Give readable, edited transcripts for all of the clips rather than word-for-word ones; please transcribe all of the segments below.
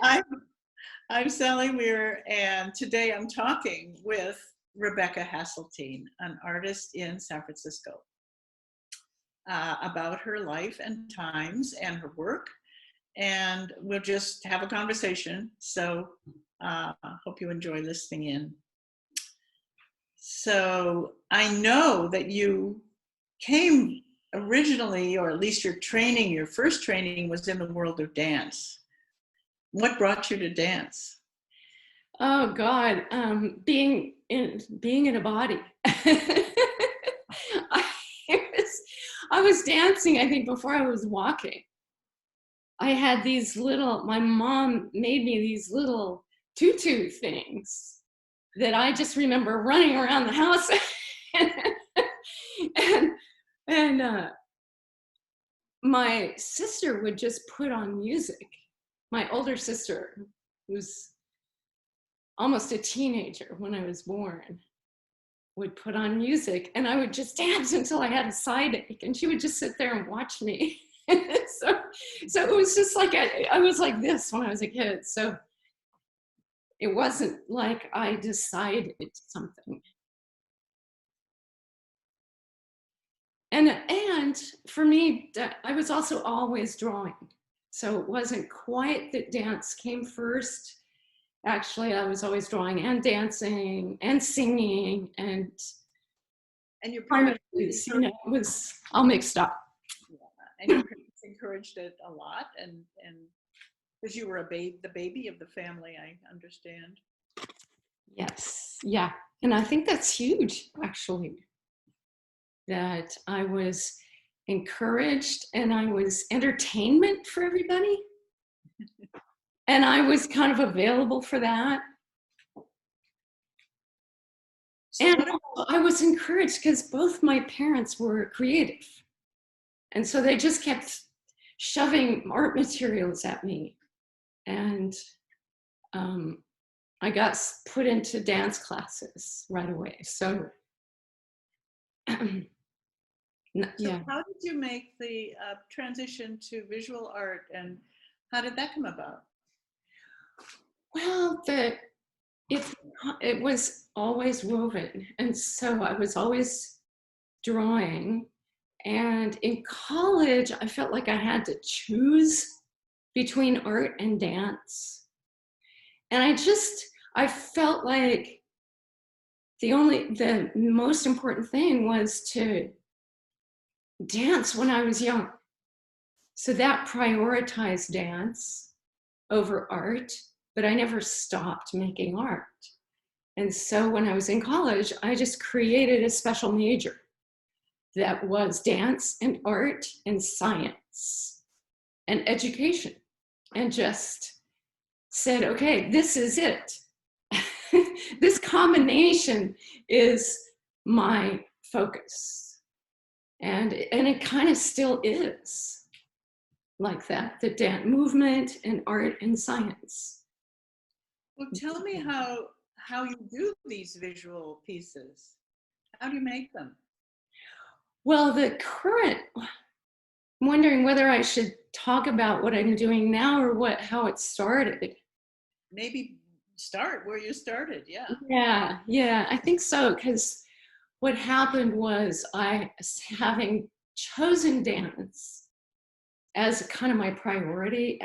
I'm, I'm Sally Weare, and today I'm talking with Rebecca Haseltine, an artist in San Francisco, about her life and times and her work. And we'll just have a conversation. So hope you enjoy listening in. So I know that you came originally, or at least your training, your first training was in the world of dance. What brought you to dance? Oh God, being in a body. I was dancing, I think, before I was walking. I had my mom made me these little tutu things that I just remember running around the house. and and my sister would just put on music. My older sister, who's almost a teenager when I was born, would put on music, and I would just dance until I had a side ache, and she would just sit there and watch me. so it was just like I was like this when I was a kid. So it wasn't like I decided something. And for me, I was also always drawing. So it wasn't quite that dance came first. Actually, I was always drawing and dancing and singing, and your parents, parents, it was all mixed up. yeah, and your parents encouraged it a lot, and because you were the baby of the family, I understand. Yes, yeah, and I think that's huge, actually, that I was encouraged and I was entertainment for everybody, and I was kind of available for that. So and I was encouraged because both my parents were creative, and so they just kept shoving art materials at me, and I got put into dance classes right away. So yeah. How did you make the transition to visual art, and how did that come about? Well, it was always woven, and so I was always drawing. And in college, I felt like I had to choose between art and dance. And I felt like the most important thing was to dance when I was young. So that prioritized dance over art, but I never stopped making art. And so when I was in college, I just created a special major that was dance and art and science and education, and just said, okay, this is it. This combination is my focus. And it kind of still is like that, the dance movement and art and science. Well, tell me how you do these visual pieces. How do you make them? Well, I'm wondering whether I should talk about what I'm doing now or how it started. Maybe start where you started. Yeah, I think so, because what happened was having chosen dance as kind of my priority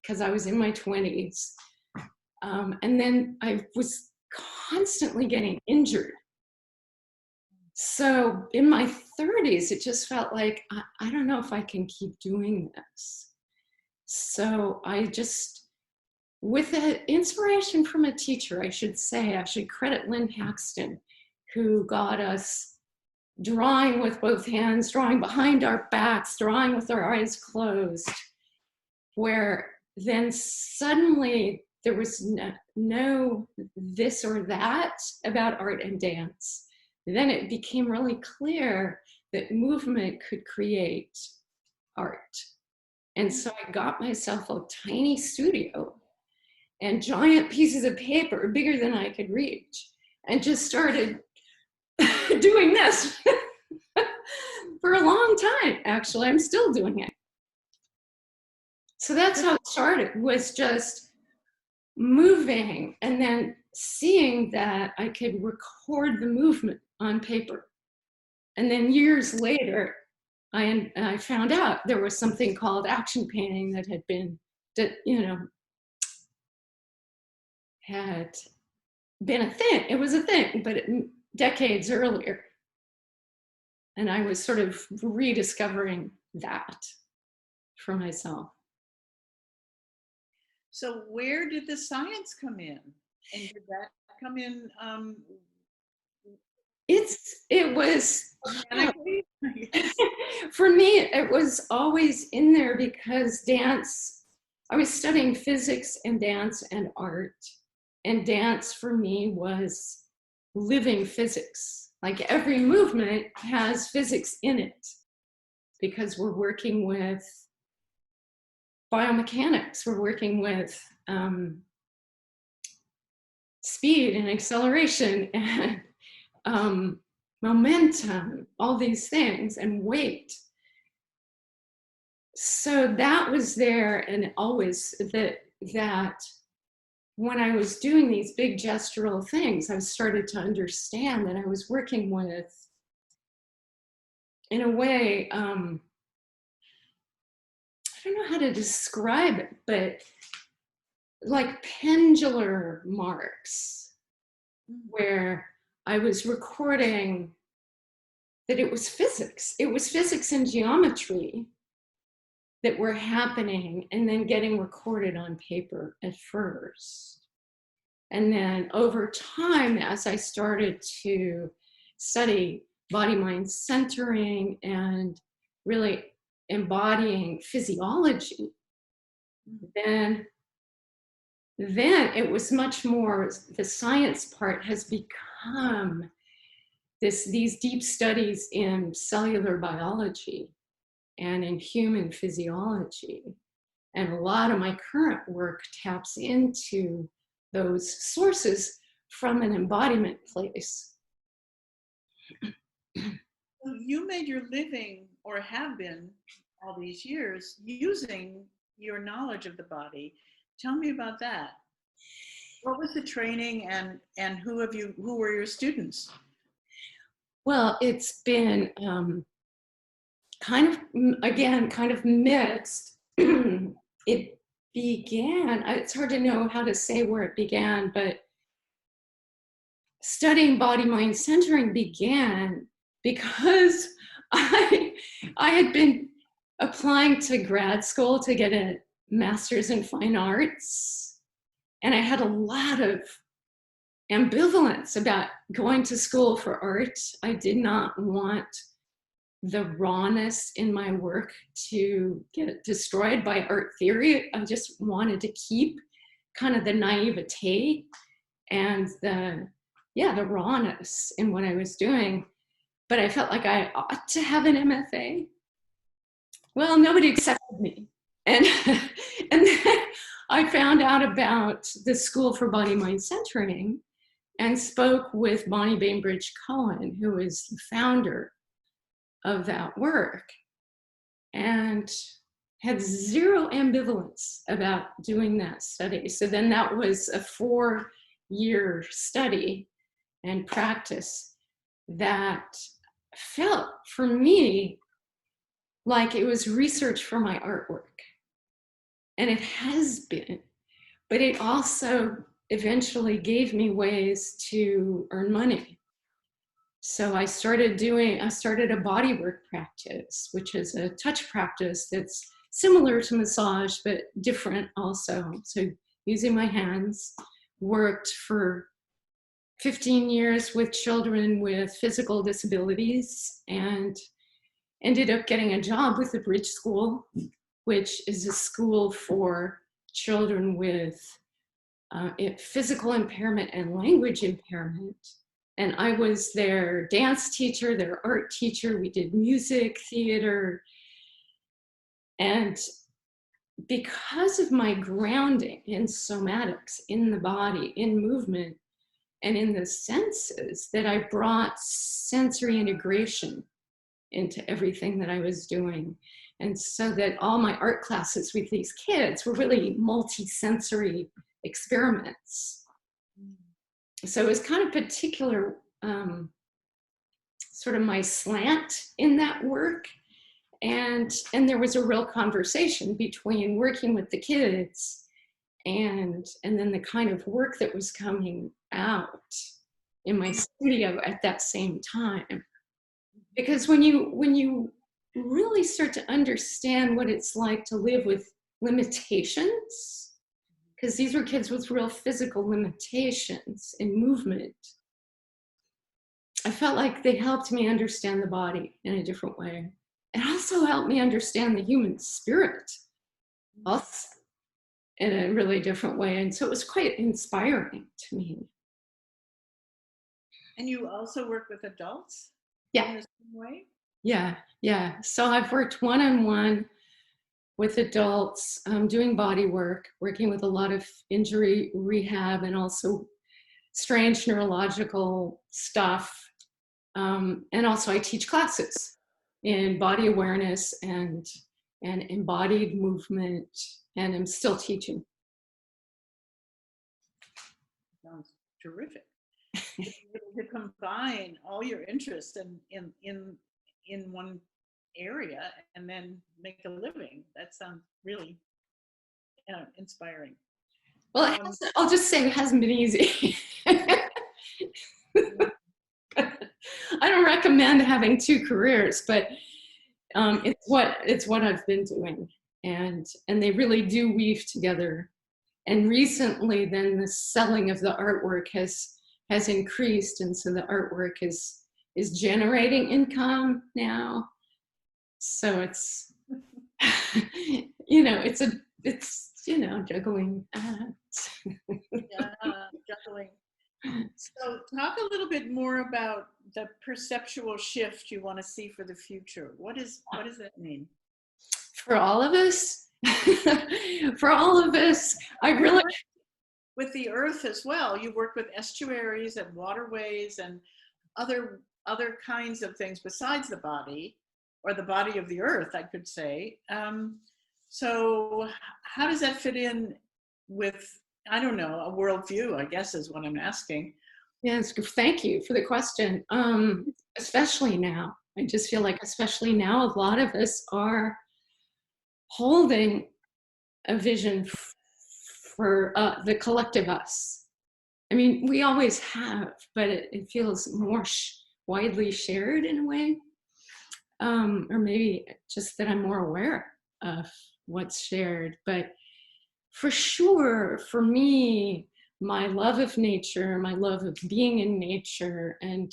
because I was in my 20s. And then I was constantly getting injured. So in my 30s, it just felt like, I don't know if I can keep doing this. So with the inspiration from a teacher, I should credit Lynn Haxton, who got us drawing with both hands, drawing behind our backs, drawing with our eyes closed, where then suddenly there was no this or that about art and dance. Then it became really clear that movement could create art. And so I got myself a tiny studio and giant pieces of paper bigger than I could reach, and just started doing this for a long time. Actually, I'm still doing it. So that's how it started, was just moving and then seeing that I could record the movement on paper. And then years later, I found out there was something called action painting that had been a thing. It was a thing, but decades earlier. And I was sort of rediscovering that for myself. So where did the science come in? And did that come in? It was, for me, it was always in there because dance, I was studying physics and dance and art. And dance for me was living physics. Like every movement has physics in it because we're working with biomechanics, we're working with speed and acceleration and momentum, all these things, and weight. So that was there, and always that when I was doing these big gestural things, I started to understand that I was working with, in a way, I don't know how to describe it, but like pendular marks, where I was recording that it was physics. It was physics and geometry that were happening and then getting recorded on paper at first. And then over time, as I started to study body-mind centering and really embodying physiology, then it was much more, the science part has become these deep studies in cellular biology and in human physiology. And a lot of my current work taps into those sources from an embodiment place. You made your living, or have been all these years, using your knowledge of the body. Tell me about that. What was the training, and who were your students? Well, it's been kind of mixed. It began, it's hard to know how to say where it began, but studying body-mind centering began because I had been applying to grad school to get a master's in fine arts, and I had a lot of ambivalence about going to school for art. I did not want the rawness in my work to get destroyed by art theory. I just wanted to keep kind of the naivete and the rawness in what I was doing. But I felt like I ought to have an MFA. Well, nobody accepted me. And then I found out about the School for Body-Mind Centering and spoke with Bonnie Bainbridge Cohen, who is the founder of that work, and had zero ambivalence about doing that study. So then that was a 4-year study and practice that felt for me like it was research for my artwork. And it has been, but it also eventually gave me ways to earn money. So I started a bodywork practice, which is a touch practice that's similar to massage, but different also. So using my hands, worked for 15 years with children with physical disabilities, and ended up getting a job with the Bridge School, which is a school for children with physical impairment and language impairment. And I was their dance teacher, their art teacher. We did music, theater. And because of my grounding in somatics, in the body, in movement, and in the senses, that I brought sensory integration into everything that I was doing. And so that all my art classes with these kids were really multi-sensory experiments. So it was kind of particular, sort of my slant in that work. And there was a real conversation between working with the kids and then the kind of work that was coming out in my studio at that same time. Because when you really start to understand what it's like to live with limitations, because these were kids with real physical limitations in movement, I felt like they helped me understand the body in a different way. It also helped me understand the human spirit, us, in a really different way. And so it was quite inspiring to me. And you also work with adults? Yeah. In the same way? Yeah. So I've worked one-on-one with adults, doing body work, working with a lot of injury rehab and also strange neurological stuff. And also I teach classes in body awareness and embodied movement, and I'm still teaching. Sounds terrific. To combine all your interests in one area and then make a living. That sounds really inspiring. Well, I'll just say it hasn't been easy. I don't recommend having two careers, but it's what I've been doing, and they really do weave together. And recently, then the selling of the artwork has increased, and so the artwork is generating income now. So it's it's juggling acts. Yeah, juggling. So talk a little bit more about the perceptual shift you want to see for the future. What does that mean? For all of us, for all of us, I really... With the earth as well. You work with estuaries and waterways and other kinds of things besides the body, or the body of the earth, I could say. So how does that fit in with, I don't know, a worldview, I guess is what I'm asking. Yes, thank you for the question. Especially now, I just feel like especially now, a lot of us are holding a vision for the collective us. I mean, we always have, but it feels more widely shared in a way. Or maybe just that I'm more aware of what's shared. But for sure, for me, my love of nature, my love of being in nature, and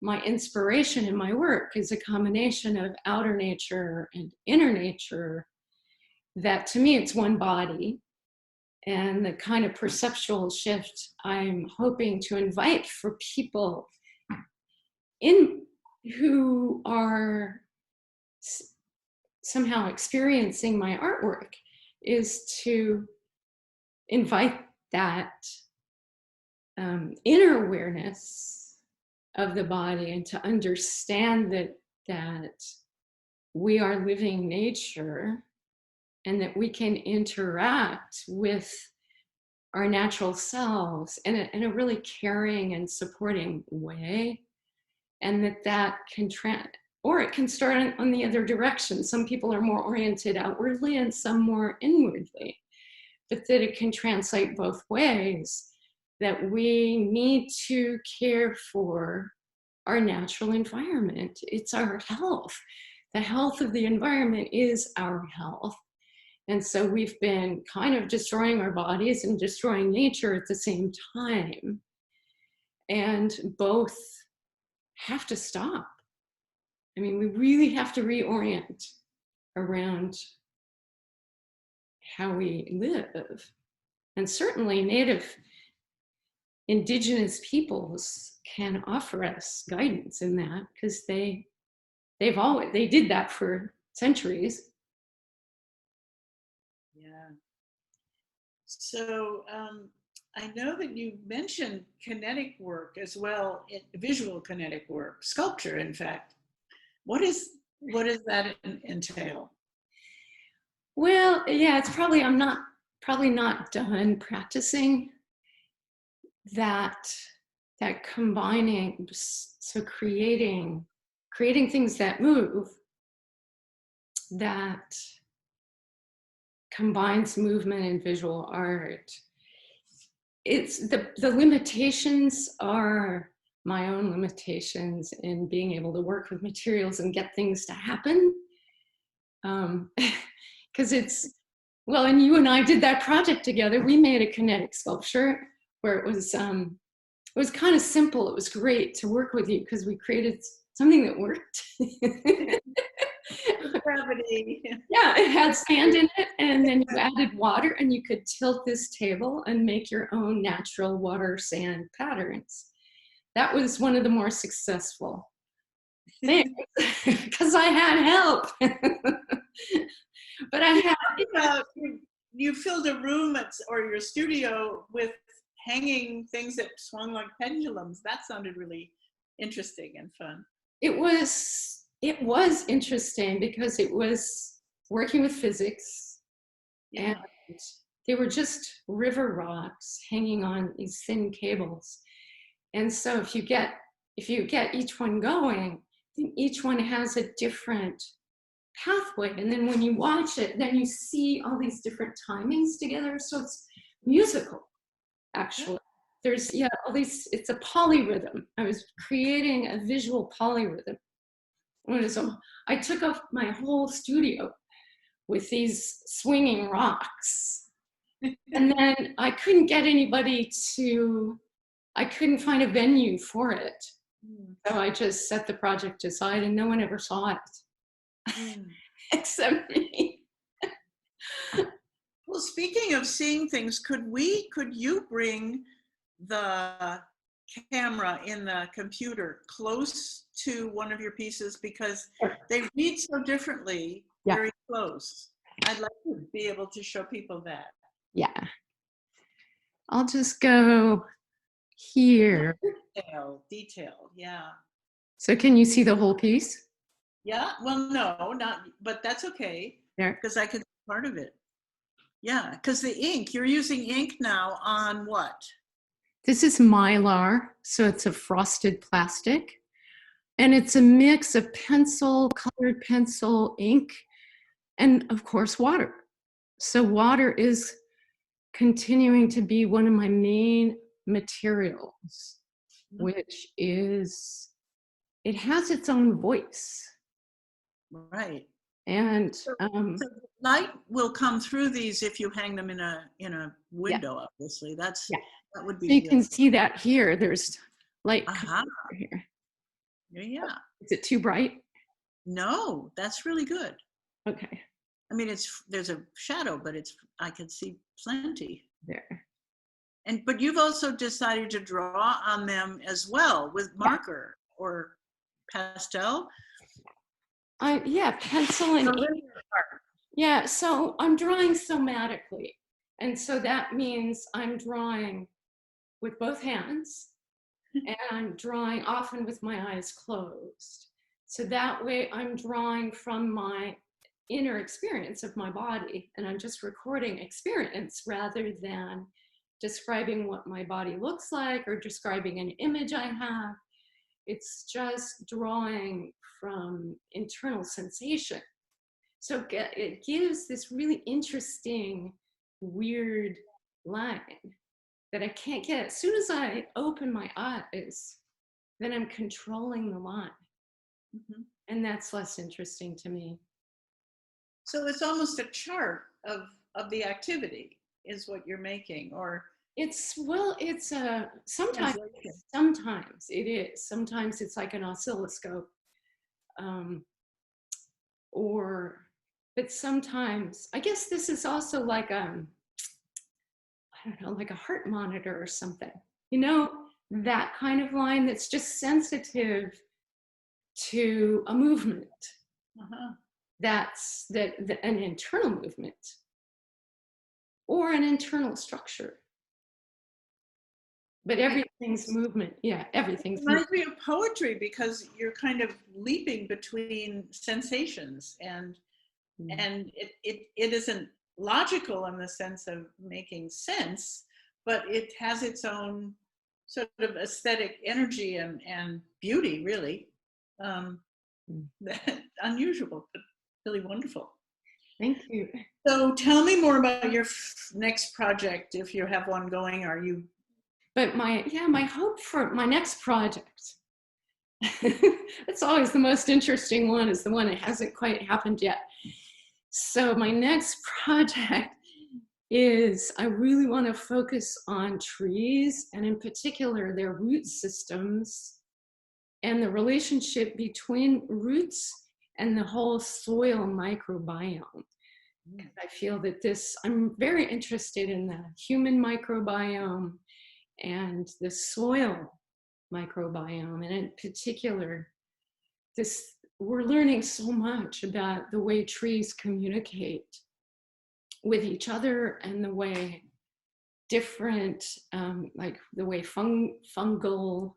my inspiration in my work is a combination of outer nature and inner nature, that to me it's one body. And the kind of perceptual shift I'm hoping to invite for people who are somehow experiencing my artwork is to invite that inner awareness of the body, and to understand that we are living nature, and that we can interact with our natural selves in a really caring and supporting way, and that can or it can start on the other direction. Some people are more oriented outwardly and some more inwardly, but that it can translate both ways, that we need to care for our natural environment. It's our health. The health of the environment is our health. And so we've been kind of destroying our bodies and destroying nature at the same time. And both have to stop. I mean, we really have to reorient around how we live. And certainly Native Indigenous peoples can offer us guidance in that, because they did that for centuries. Yeah. So I know that you mentioned kinetic work as well, visual kinetic work, sculpture, in fact. What does that entail? Well, yeah, it's probably, I'm not probably not done practicing that combining, so creating things that move, that combines movement and visual art. It's the limitations are my own limitations in being able to work with materials and get things to happen. Because it's, well, and you and I did that project together. We made a kinetic sculpture where it was kind of simple. It was great to work with you because we created something that worked. Gravity. Yeah, it had sand in it, and then you added water, and you could tilt this table and make your own natural water sand patterns. That was one of the more successful things because I had help. But I had. You filled a room or your studio with hanging things that swung like pendulums. That sounded really interesting and fun. It was interesting because it was working with physics, Yeah. and they were just river rocks hanging on these thin cables. And so if you get each one going, then each one has a different pathway. And then when you watch it, then you see all these different timings together. So it's musical, actually. There's, all these, it's a polyrhythm. I was creating a visual polyrhythm. So I took up my whole studio with these swinging rocks. And then I couldn't get anybody I couldn't find a venue for it. So I just set the project aside and no one ever saw it. Except me. Well, speaking of seeing things, could you bring the camera in the computer close to one of your pieces, because they read so differently, very close. I'd like to be able to show people that. Yeah. I'll just go here. Detail, yeah. So can you see the whole piece? Yeah, well, no, not, but that's okay, because I could see part of it. Yeah, because the ink, you're using ink now on what? This is Mylar, so it's a frosted plastic. And it's a mix of colored pencil, ink, and of course, water. So water is continuing to be one of my main materials, which is, it has its own voice. Right. And so light will come through these if you hang them in a window, obviously. That would be so you can see that here. There's light here. Yeah. Is it too bright? No, that's really good. Okay. I mean, there's a shadow, but I can see plenty there. But you've also decided to draw on them as well with marker or pastel. Pencil and ink. Yeah, so I'm drawing somatically. And so that means I'm drawing with both hands and I'm drawing often with my eyes closed. So that way I'm drawing from my inner experience of my body, and I'm just recording experience rather than describing what my body looks like or describing an image I have. It's just drawing from internal sensation. So it gives this really interesting, weird line that I can't get. As soon as I open my eyes, then I'm controlling the line. And that's less interesting to me. So it's almost a chart of the activity is what you're making, or it's sometimes it is. Sometimes it's like an oscilloscope, but sometimes I guess this is also like I don't know, like a heart monitor or something. You know, that kind of line that's just sensitive to a movement. That's an internal movement or an internal structure. But everything's movement. Yeah, everything's movement. It reminds me of poetry because you're kind of leaping between sensations and it isn't logical in the sense of making sense, but it has its own sort of aesthetic energy and beauty, really. Unusual, but really wonderful. Thank you. So tell me more about your next project, if you have one going. Are you? But my hope for my next project, it's always the most interesting one, is the one that hasn't quite happened yet. So my next project is, I really want to focus on trees, and in particular their root systems and the relationship between roots and the whole soil microbiome. I feel that I'm very interested in the human microbiome and the soil microbiome. And in particular, we're learning so much about the way trees communicate with each other, and the way different, like the way fungal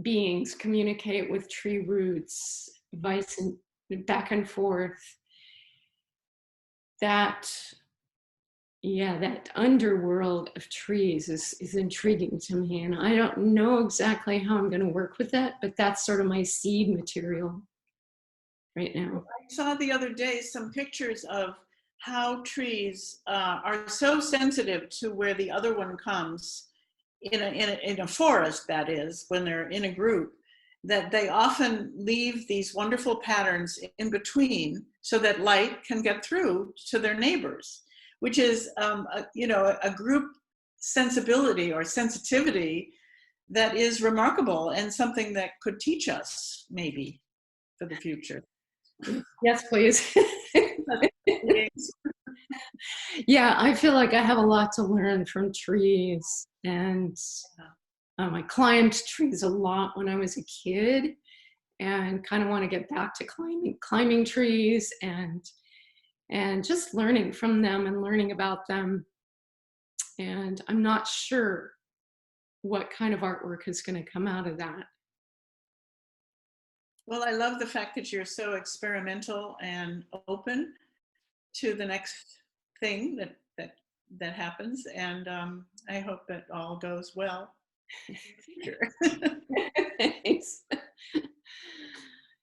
beings communicate with tree roots, back and forth. That underworld of trees is intriguing to me, and I don't know exactly how I'm going to work with that, but that's sort of my seed material right now. I saw the other day some pictures of how trees are so sensitive to where the other one comes in a forest, that is, when they're in a group, that they often leave these wonderful patterns in between so that light can get through to their neighbors, which is a group sensibility or sensitivity that is remarkable, and something that could teach us maybe for the future. Yes, please. Yeah, I feel like I have a lot to learn from trees, and I climbed trees a lot when I was a kid, and kind of want to get back to climbing trees, and just learning from them and learning about them. And I'm not sure what kind of artwork is going to come out of that. Well, I love the fact that you're so experimental and open to the next thing that happens, and I hope that all goes well in the future. Thanks.